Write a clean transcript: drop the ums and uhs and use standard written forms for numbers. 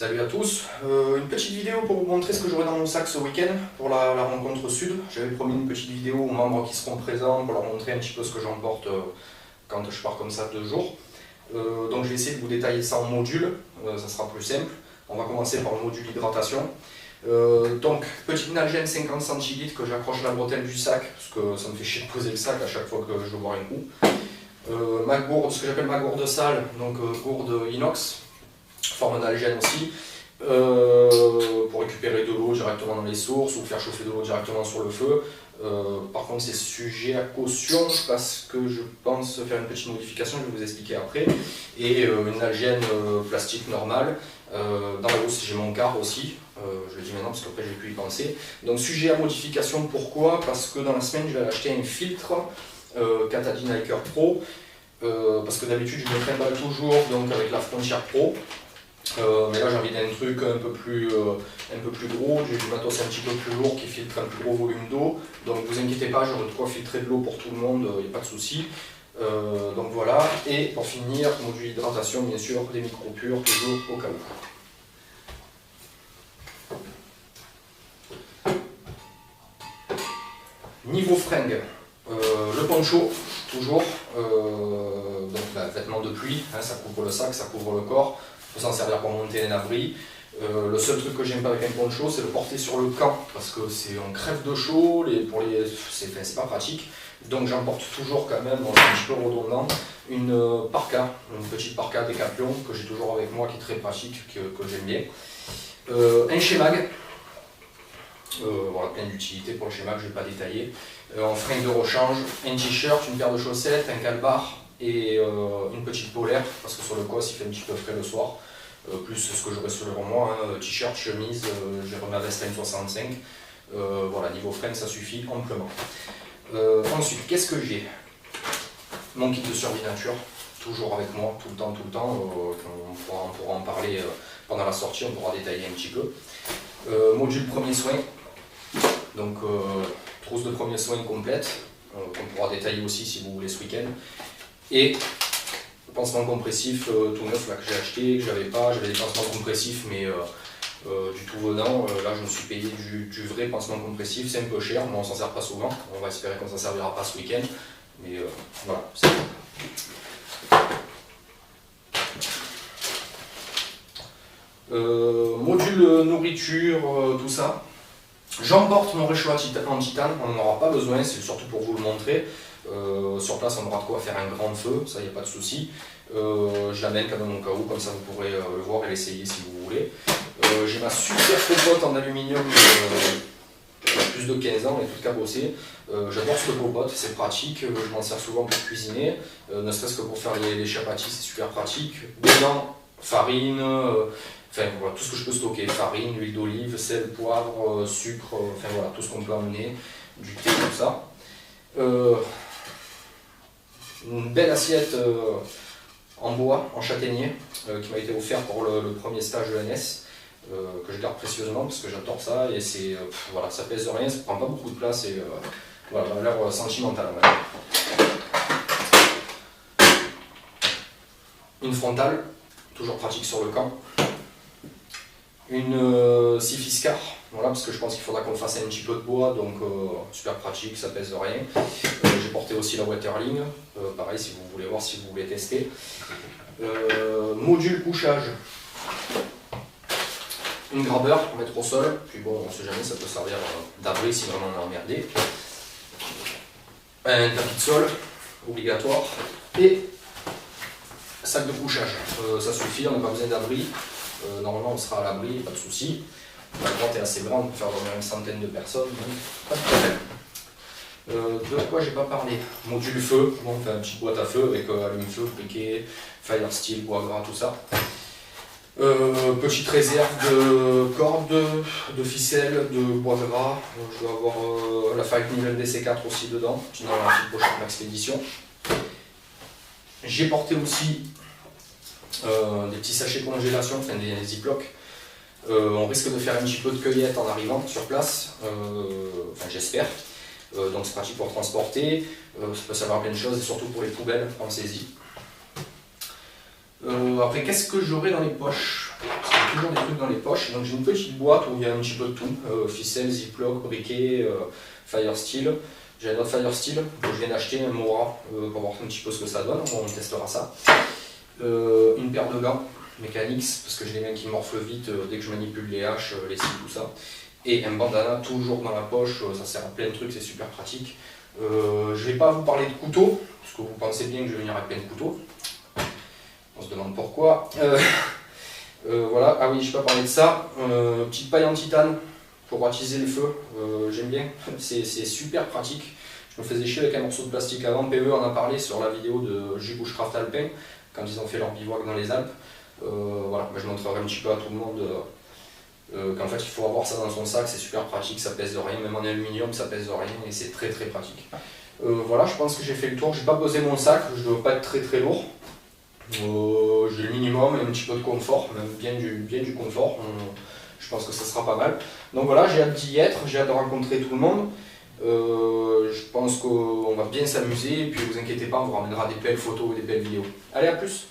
Salut à tous, une petite vidéo pour vous montrer ce que j'aurai dans mon sac ce week-end pour la rencontre sud. J'avais promis une petite vidéo aux membres qui seront présents pour leur montrer un petit peu ce que j'emporte quand je pars comme ça 2 jours. Donc je vais essayer de vous détailler ça en modules, ça sera plus simple. On va commencer par le module hydratation. Donc petite Nalgene 50 centilitres que j'accroche à la bretelle du sac parce que ça me fait chier de poser le sac à chaque fois que je veux boire un coup. Ma gourde, ce que j'appelle ma gourde sale, donc gourde inox, forme Nalgene aussi, pour récupérer de l'eau directement dans les sources ou faire chauffer de l'eau directement sur le feu. Par contre c'est sujet à caution parce que je pense faire une petite modification, je vais vous expliquer après. Et une Nalgene plastique normale. Dans la housse j'ai mon quart aussi, je le dis maintenant parce qu'après j'ai pu y penser. Donc sujet à modification, pourquoi? Parce que dans la semaine je vais acheter un filtre Katadyn Hiker Pro, parce que d'habitude je me trimballe toujours donc avec la Frontier Pro. Mais là j'ai envie d'un truc un peu plus gros, du matos un petit peu plus lourd qui filtre un plus gros volume d'eau. Donc vous inquiétez pas, j'aurai de quoi filtrer de l'eau pour tout le monde, il n'y a pas de souci. Donc voilà, et pour finir, module hydratation bien sûr, des micros purs toujours au cas où. Niveau fringues, le poncho, toujours, donc vêtements de pluie, hein, ça couvre le sac, ça couvre le corps. Il faut s'en servir pour monter un abri. Le seul truc que j'aime pas avec un poncho, c'est le porter sur le camp, parce que c'est on crève de chaud, c'est pas pratique. Donc j'emporte toujours quand même, bon, c'est un petit peu redondant, une parka, une petite parka Decathlon que j'ai toujours avec moi, qui est très pratique, que j'aime bien. Un Shemag, voilà, plein d'utilité pour le Shemag, je ne vais pas détailler. En fringue de rechange, un t-shirt, une paire de chaussettes, un calbar et une petite polaire, parce que sur le cos il fait un petit peu frais le soir. Plus ce que j'aurais sur moi, hein, t-shirt, chemise, j'ai remis ma veste à une 65. Voilà, niveau fringue ça suffit amplement. Ensuite, qu'est-ce que j'ai? Mon kit de survie nature, toujours avec moi, tout le temps. On pourra en parler pendant la sortie, on pourra détailler un petit peu. Module premier soin, donc trousse de premier soin complète, qu'on pourra détailler aussi si vous voulez ce week-end. Et pansement compressif tout neuf là, que j'ai acheté, que j'avais pas, j'avais des pansements compressifs mais du tout venant, là je me suis payé du vrai pansement compressif, c'est un peu cher, mais on s'en sert pas souvent, on va espérer qu'on s'en servira pas ce week-end, mais voilà. Module nourriture, tout ça. J'emporte mon réchaud en titane, on n'en aura pas besoin, c'est surtout pour vous le montrer. Sur place on aura de quoi faire un grand feu, ça il n'y a pas de souci. Je l'amène quand même au cas où, comme ça vous pourrez le voir et l'essayer si vous voulez. J'ai ma super popote en aluminium qui a plus de 15 ans et toute cabossée. J'adore ce popote, c'est pratique, je m'en sers souvent pour cuisiner, ne serait-ce que pour faire les chapatis, c'est super pratique. Dedans, farine, enfin voilà, tout ce que je peux stocker, farine, huile d'olive, sel, poivre, sucre, enfin voilà, tout ce qu'on peut emmener, du thé, tout ça. Une belle assiette en bois, en châtaignier, qui m'a été offerte pour le premier stage de l'ENS, que je garde précieusement parce que j'adore ça et c'est voilà, ça pèse rien, ça prend pas beaucoup de place et voilà, ça a l'air sentimental. Une frontale, toujours pratique sur le camp. Une scie Fiskars, voilà, parce que je pense qu'il faudra qu'on fasse un petit peu de bois, donc super pratique, ça pèse rien. J'ai porté aussi la Waterling, pareil si vous voulez voir, si vous voulez tester. Module couchage, une grabeur pour mettre au sol, puis bon on sait jamais, ça peut servir d'abri si vraiment on est emmerdé. Un tapis de sol, obligatoire, et sac de couchage, ça suffit, on n'a pas besoin d'abri. Normalement on sera à l'abri, pas de souci. La grotte est assez grande pour faire dormir une centaine de personnes, donc pas de problème. De quoi j'ai pas parlé? Module feu, bon, on fait une petite boîte à feu avec allume-feu, briquet, fire steel, bois gras, tout ça. Petite réserve de cordes, de ficelles, de bois gras. Je dois avoir la Falknil DC4 aussi dedans, dans la petite pochette Maxpédition. J'ai porté aussi des petits sachets de congélation, enfin des ziplocs. On risque de faire un petit peu de cueillette en arrivant sur place, enfin j'espère. Donc c'est pratique pour transporter, ça peut servir à plein de choses et surtout pour les poubelles, pensez-y. Après, qu'est-ce que j'aurai dans les poches? Parce que toujours des trucs dans les poches. Donc j'ai une petite boîte où il y a un petit peu de tout, ficelle, ziploc, briquet, Firesteel. J'ai un autre Firesteel que je viens d'acheter, un Mora, pour voir un petit peu ce que ça donne, on testera ça. Une paire de gants Mechanix, parce que j'ai les mains qui morflent vite dès que je manipule les haches, les scies, tout ça. Et un bandana toujours dans la poche, ça sert à plein de trucs, c'est super pratique. Je vais pas vous parler de couteaux, parce que vous pensez bien que je vais venir avec plein de couteaux. On se demande pourquoi. Voilà, ah oui, je peux pas parler de ça. Petite paille en titane pour attiser le feu, j'aime bien, c'est super pratique. Je me faisais chier avec un morceau de plastique avant, PE en a parlé sur la vidéo de J Bushcraft Alpin, quand ils ont fait leur bivouac dans les Alpes. Voilà, je montrerai un petit peu à tout le monde qu'en fait il faut avoir ça dans son sac, c'est super pratique, ça pèse de rien, même en aluminium ça pèse de rien et c'est très pratique. Voilà, je pense que j'ai fait le tour, j'ai pas posé mon sac, je ne dois pas être très lourd. J'ai le minimum et un petit peu de confort, même bien du confort, je pense que ça sera pas mal. Donc voilà, j'ai hâte d'y être, j'ai hâte de rencontrer tout le monde. Je pense qu'on va bien s'amuser et puis vous inquiétez pas, on vous ramènera des belles photos ou des belles vidéos. Allez, à plus!